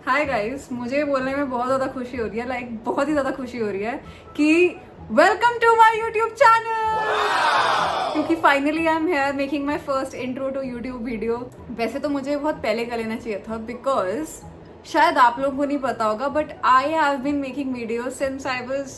Hi guys, मुझे बोलने में बहुत ज़्यादा खुशी हो रही है, बहुत ही ज़्यादा खुशी हो रही है कि welcome to my YouTube channel. क्योंकि finally I am here making my first intro to YouTube video. वैसे तो मुझे बहुत पहले कर लेना चाहिए था, बिकॉज शायद आप लोगों को नहीं पता होगा, but I have been making video since I was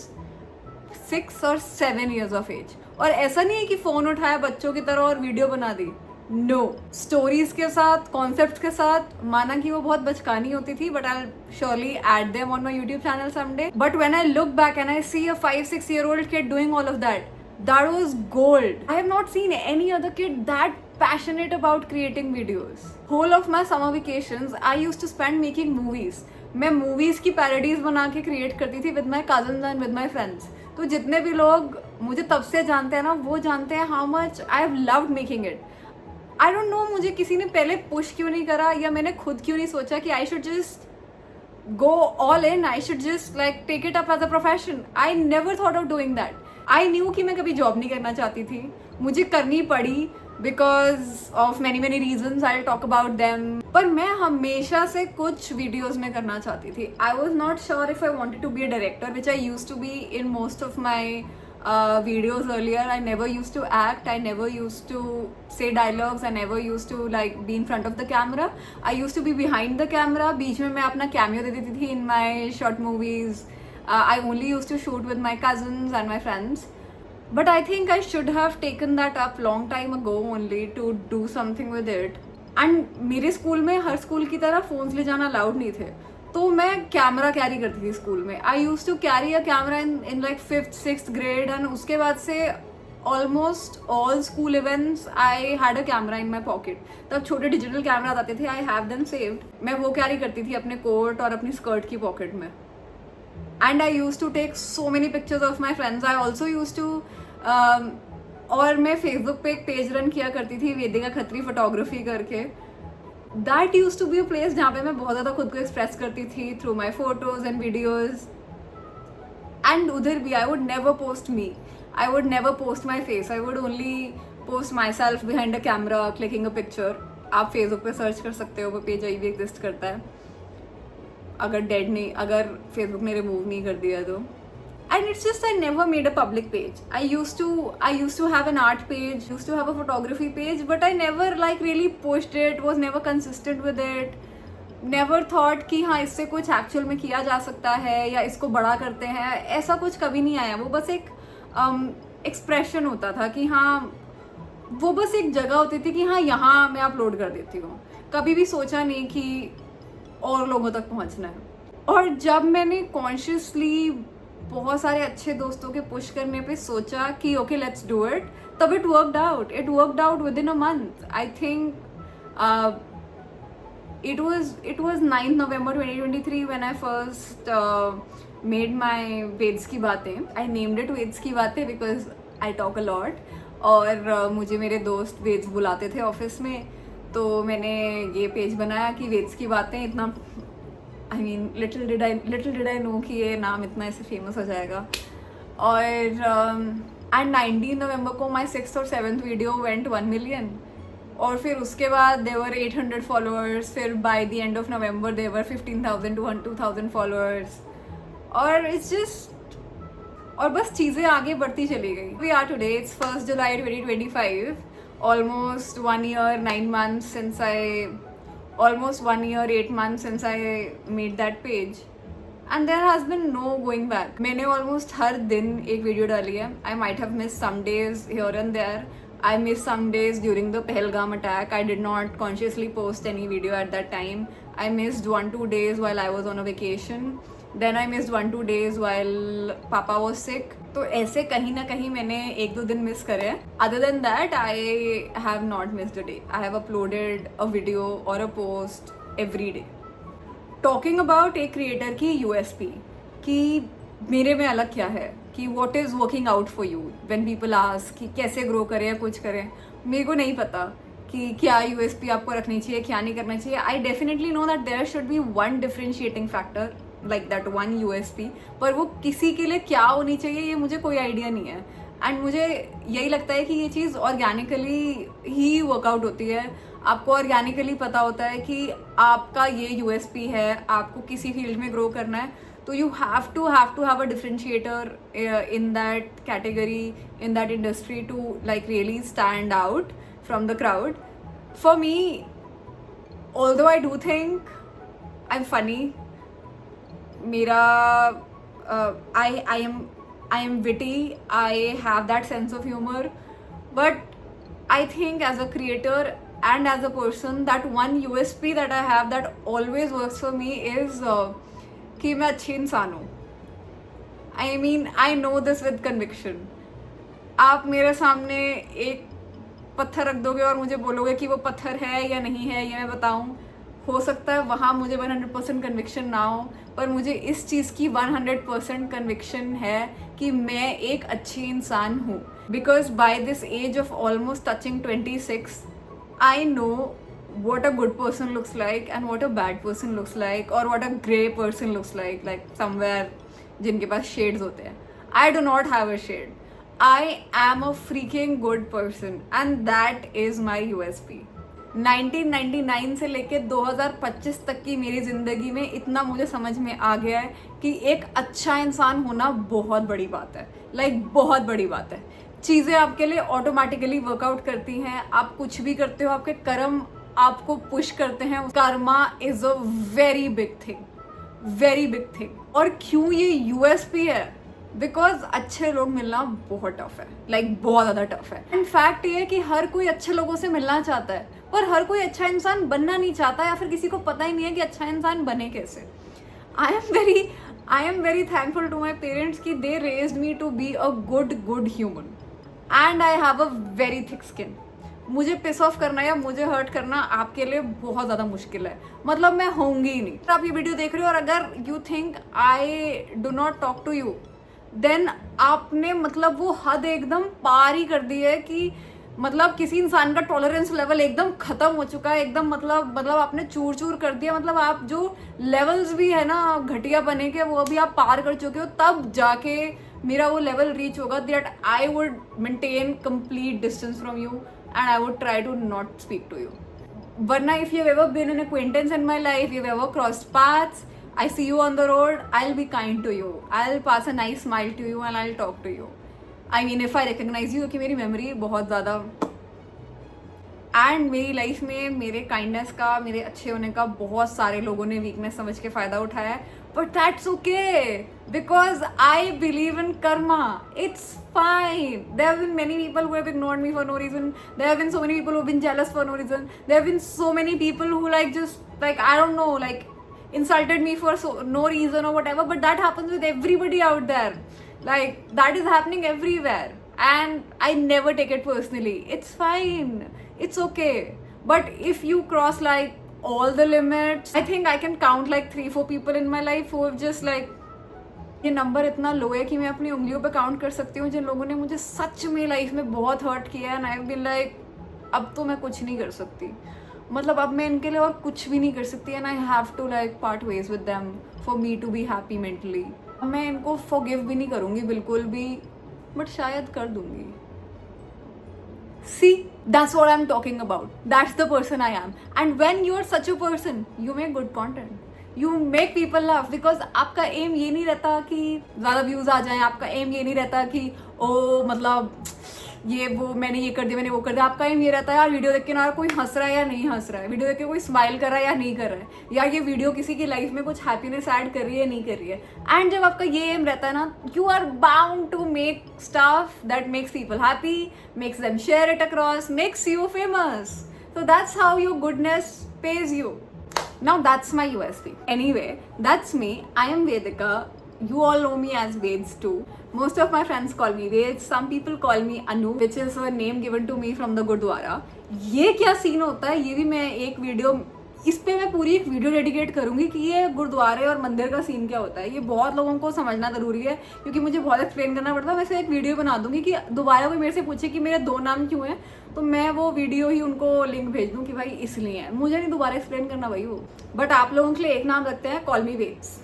6 or 7 years of age. और ऐसा नहीं है कि फ़ोन उठाया बच्चों की तरह और वीडियो बना दी। नो, स्टोरीज के साथ, कॉन्सेप्ट के साथ। माना कि वो बहुत बचकानी होती थी, but I surely add them on my YouTube channel someday. But when I look back and I see a 5-6 year old kid doing all of that, that was gold. I have not seen any other kid that passionate about creating videos. Whole of my summer vacations I used to spend making movies. मैं movies की parodies बना के create करती थी with my cousins and with my friends. तो जितने भी लोग मुझे तब से जानते हैं ना, वो जानते हैं how much I have loved making it. I don't know मुझे किसी ने पहले पुश क्यों नहीं करा, या मैंने खुद क्यों नहीं सोचा कि I should just go all in, I should just like take it up as a profession. I never thought of doing that. I knew कि मैं कभी जॉब नहीं करना चाहती थी, मुझे करनी पड़ी because of many reasons. I'll talk about them. पर मैं हमेशा से कुछ वीडियोस में करना चाहती थी. I was not sure if I wanted to be a director, which I used to be in most of my videos earlier. I never used to act, I never used to say dialogues, I never used to like be in front of the camera. I used to be behind the camera. बीच में मैं अपना cameo दे देती थी in my short movies. I only used to shoot with my cousins and my friends. But I think I should have taken that up long time ago only to do something with it. And मेरे school में हर school की तरह phones ले जाना allowed नहीं थे, तो मैं कैमरा कैरी करती थी स्कूल में. I use to carry a camera in like 5th-6th grade, and उसके बाद से almost all school events I had a camera in my pocket. तब छोटे डिजिटल कैमराज आते थे, आई हैव देम सेव्ड. मैं वो कैरी करती थी अपने कोट और अपनी स्कर्ट की पॉकेट में. And I use to take so many pictures of my friends. I also use to और मैं फेसबुक पे एक पेज रन किया करती थी, वेदिका खत्री फोटोग्राफी करके. That use to be a place जहाँ पे मैं बहुत ज़्यादा खुद को एक्सप्रेस करती थी through my photos and videos. And उधर भी I would never post me, I would never post my face. I would only post my self behind a camera clicking a picture. आप फेसबुक पे search कर सकते हो, वो page अभी भी एग्जिस्ट करता है, अगर फेसबुक ने रिमूव नहीं कर दिया तो. And it's just I never made a public page. I used to have an art page, used to have a photography page, but I never like really pushed it, was never consistent with it. Never thought कि हाँ इससे कुछ actual में किया जा सकता है या इसको बड़ा करते हैं, ऐसा कुछ कभी नहीं आया. वो बस एक expression होता था कि हाँ, वो बस एक जगह होती थी कि हाँ यहाँ मैं अपलोड कर देती हूँ. कभी भी सोचा नहीं कि और लोगों तक पहुँचना है. और जब मैंने कॉन्शियसली बहुत सारे अच्छे दोस्तों के पुश करने पे सोचा कि ओके लेट्स डू इट, तब it worked out with in a month. I think it was 9th November 2023 when I first made my Vedas की बातें. I named it वेद्स की बातें because I talk a lot. और मुझे मेरे दोस्त वेद्स बुलाते थे ऑफिस में, तो मैंने ये पेज बनाया कि वेद्स की बातें. इतना I mean, little did I know कि ये नाम इतना ऐसे फेमस हो जाएगा. और एंड 19 नवंबर को माई 6th और 7th वीडियो वेंट 1 million. और फिर उसके बाद देवर 800 फॉलोअर्स. फिर by the end of November there were 15,000 to 2,000 followers. और इट्स जस्ट, और बस चीज़ें आगे बढ़ती चली गई. We are today, it's 1st July 2025. Almost 1 year 9 months since almost 1 year 8 months since I made that page, and there has been no going back. मैंने almost हर दिन एक वीडियो डाली है. I might have missed some days here and there. I missed some days during the Pahalgam attack. I did not consciously post any video at that time. I missed 1-2 days while I was on a vacation. Then I missed 1-2 days while Papa was sick. तो ऐसे कहीं ना कहीं मैंने 1-2 दिन miss करे हैं. Other than that, I have not missed a day. I have uploaded a video or a post every day. Talking about एक क्रिएटर की USP, कि मेरे में अलग क्या है, कि what is working out for you when people ask कि कैसे ग्रो करें या कुछ करें. मेरे को नहीं पता कि क्या USP आपको रखनी चाहिए, क्या नहीं करना चाहिए. I definitely know that there should be one differentiating factor, like that one USP, पर वो किसी के लिए क्या होनी चाहिए ये मुझे कोई आइडिया नहीं है. एंड मुझे यही लगता है कि ये चीज़ ऑर्गेनिकली ही वर्कआउट होती है. आपको ऑर्गेनिकली पता होता है कि आपका ये यूएसपी है, आपको किसी फील्ड में ग्रो करना है, तो you have to have a differentiator in that category, in that industry, to like really stand out from the crowd. For me, although I do think I'm funny, mera I am witty, I have that sense of humor, but I think as a creator and as a person, that one USP that I have that always works for me is कि मैं अच्छी इंसान हूँ. I mean I know this with conviction. आप मेरे सामने एक पत्थर रख दोगे और मुझे बोलोगे कि वो पत्थर है या नहीं है, ये मैं बताऊँ. हो सकता है वहाँ मुझे 100% कन्विक्शन ना हो, पर मुझे इस चीज़ की 100% कन्विक्शन है कि मैं एक अच्छी इंसान हूँ. Because by this age of almost touching 26, I know what a good person looks like and what a bad person looks like, or what a grey person looks like somewhere जिनके पास shades होते हैं. I do not have a shade. I am a freaking good person and that is my USP. 1999 से लेके 2025 तक की मेरी ज़िंदगी में इतना मुझे समझ में आ गया है कि एक अच्छा इंसान होना बहुत बड़ी बात है. बहुत बड़ी बात है. चीज़ें आपके लिए ऑटोमेटिकली वर्कआउट करती हैं. आप कुछ भी करते हो, आपके कर्म आपको पुश करते हैं. Karma is a very big thing. और क्यों ये यूएसपी है? बिकॉज अच्छे लोग मिलना बहुत टफ है, बहुत ज़्यादा टफ है. इनफैक्ट ये है कि हर कोई अच्छे लोगों से मिलना चाहता है, पर हर कोई अच्छा इंसान बनना नहीं चाहता, या फिर किसी को पता ही नहीं है कि अच्छा इंसान बने कैसे. I am very thankful to my parents कि they raised me to be a good human and I have a very thick skin. मुझे पिस ऑफ करना या मुझे हर्ट करना आपके लिए बहुत ज़्यादा मुश्किल है. मतलब मैं होंगी ही नहीं. आप ये वीडियो देख रहे हो और अगर you think I do not talk to you, then आपने मतलब वो हद एकदम पार ही कर दी है कि मतलब किसी इंसान का टॉलरेंस लेवल एकदम ख़त्म हो चुका है. एकदम मतलब आपने चूर चूर कर दिया. मतलब आप जो लेवल्स भी है ना घटिया बने के, वो भी आप पार कर चुके हो. तब जाके मेरा वो लेवल रीच होगा that I would maintain complete distance from you and I would try to not speak to you. Varna, if you've ever been an acquaintance in my life, you've ever crossed paths, I see you on the road, I'll be kind to you. I'll pass a nice smile to you and I'll talk to you. I mean, if I recognize you, कि मेरी memory बहुत ज़्यादा, and मेरी life में मेरे kindness का, मेरे अच्छे होने का बहुत सारे लोगों ने वीकनेस समझ के फ़ायदा उठाया है. But that's okay because I believe in Karma. It's fine. There have been many people who have ignored me for no reason. There have been so many people who have been jealous for no reason. There have been so many people who just I don't know, insulted me for no reason or whatever. But that happens with everybody out there. That is happening everywhere. And I never take it personally. It's fine. It's okay. But if you cross all the limits, I think I can count 3-4 people in my life who have just ये number इतना लो है कि मैं अपनी उंगलियों पे count कर सकती हूँ जिन लोगों ने मुझे सच में लाइफ में बहुत हर्ट किया है. एंड आई बीन अब तो मैं कुछ नहीं कर सकती. मतलब अब मैं इनके लिए और कुछ भी नहीं कर सकती. And I have to part ways with them for me to be happy mentally. मैं इनको फॉरगिव भी नहीं करूँगी बिल्कुल भी, बट शायद कर दूँगी. See, that's what I'm talking about. That's the person I am. And when you're such a person, you make good content. You make people laugh because आपका एम ये नहीं रहता कि ज़्यादा व्यूज़ आ जाएं. आपका एम ये नहीं रहता कि मतलब ये वो मैंने ये कर दिया, मैंने वो कर दिया. आपका एम ये रहता है यार वीडियो देख के ना कोई हंस रहा है या नहीं हंस रहा है, वीडियो देख के कोई स्माइल कर रहा है या नहीं कर रहा है, या ये वीडियो किसी की लाइफ में कुछ हैप्पीनेस ऐड कर रही है नहीं कर रही है. एंड जब आपका ये एम रहता है ना, you are bound to make stuff that makes people happy, makes them share it across, makes you famous. So that's how your goodness pays you. Now that's my USP. Anyway, that's me. I am Vedika. You all know me as Veds too. Most of my friends call me Veds. Some people call me Anu, which is a name given to me from the Gurdwara. ये क्या scene होता है, ये भी मैं एक video, इस पे मैं पूरी एक वीडियो डेडिकेट करूंगी कि ये गुरुद्वारे और मंदिर का सीन क्या होता है. ये बहुत लोगों को समझना ज़रूरी है क्योंकि मुझे बहुत एक्सप्लेन करना पड़ता है. वैसे एक वीडियो बना दूंगी कि दोबारा कोई मेरे से पूछे कि मेरे 2 नाम क्यों हैं, तो मैं वो वीडियो ही उनको लिंक भेज दूँ कि भाई इसलिए है, मुझे नहीं दोबारा एक्सप्लेन करना भाई वो. बट आप लोगों के लिए एक नाम रखते हैं, call me Vedas.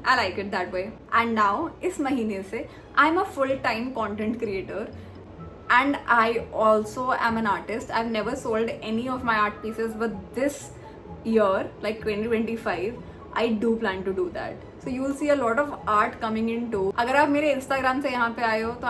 I like it that way. And now इस महीने से I am a full time content creator. and I also am an artist. I've never sold any of my art pieces, but this year, like 2025, I do plan to do that. So you will see a lot of art coming in too. अगर आप मेरे Instagram से यहाँ पे आए हो तो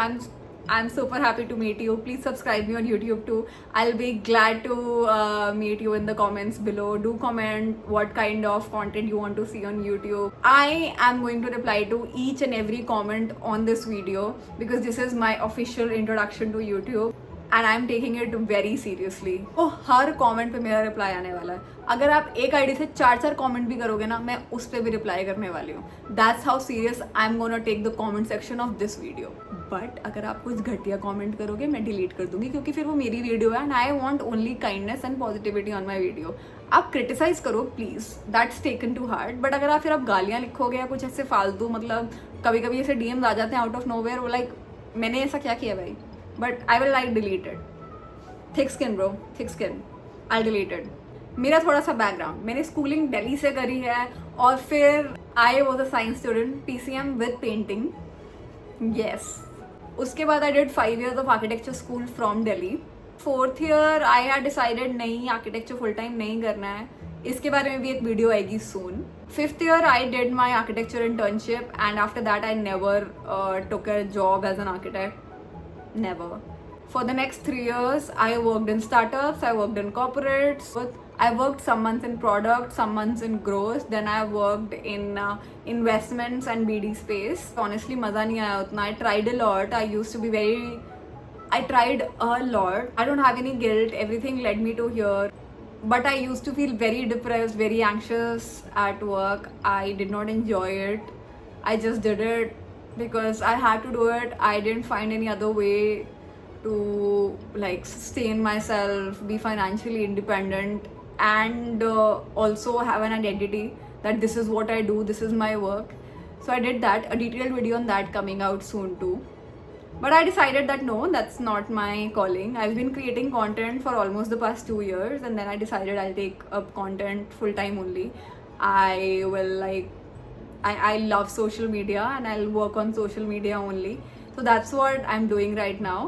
I'm super happy to meet you. Please subscribe me on YouTube too. I'll be glad to meet you in the comments below. Do comment what kind of content you want to see on YouTube. I am going to reply to each and every comment on this video because this is my official introduction to YouTube. And I am taking it very seriously. वो हर comment पे मेरा reply आने वाला है. अगर आप एक ID से 4 कॉमेंट भी करोगे ना, मैं उस पर भी रिप्लाई करने वाली हूँ. That's how serious I am gonna take the comment section of this video. But अगर आप कुछ घटिया कॉमेंट करोगे मैं डिलीट कर दूंगी, क्योंकि फिर वो मेरी वीडियो है and I want only kindness and positivity on my video. आप क्रिटिसाइज करो please, that's taken to heart. But अगर आप फिर आप गालियाँ लिखोगे या कुछ ऐसे फालतू, मतलब कभी कभी ऐसे डीएम्स आ जाते हैं आउट ऑफ नोवेयर, वो लाइक मैंने ऐसा क्या किया भाई, but I will like delete it. Thick skin bro, thick skin, I deleted. मेरा थोड़ा सा बैकग्राउंड, मैंने स्कूलिंग दिल्ली से करी है और फिर I was a science student, PCM with painting. Yes. उसके बाद I did 5 years of architecture school from Delhi. 4th year I had decided नहीं, आर्किटेक्चर फुल टाइम नहीं करना है. इसके बारे में भी एक वीडियो आएगी soon. 5th year I did my architecture internship and after that I never took a job as an architect. Never. For the next 3 years, I worked in startups, I worked in corporates, I worked some months in product, some months in growth, then I worked in investments and BD space. Honestly, मज़ा नहीं आया उतना. I tried a lot. I tried a lot. I don't have any guilt. Everything led me to here. But I used to feel very depressed, very anxious at work. I did not enjoy it. I just did it because I had to do it. I didn't find any other way to like sustain myself, be financially independent, and also have an identity that this is what I do, this is my work. So I did that. A detailed video on that coming out soon too. But I decided that no, that's not my calling. I've been creating content for almost the past 2 years, and then I decided I'll take up content full time only. I will like I love social media and I'll work on social media only. So that's what I'm doing right now.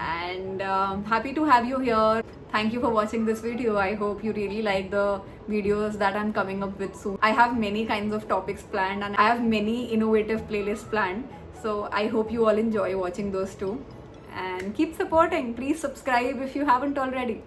And happy to have you here. Thank you for watching this video. I hope you really like the videos that I'm coming up with soon. I have many kinds of topics planned and I have many innovative playlists planned. So I hope you all enjoy watching those too. And keep supporting. Please subscribe if you haven't already.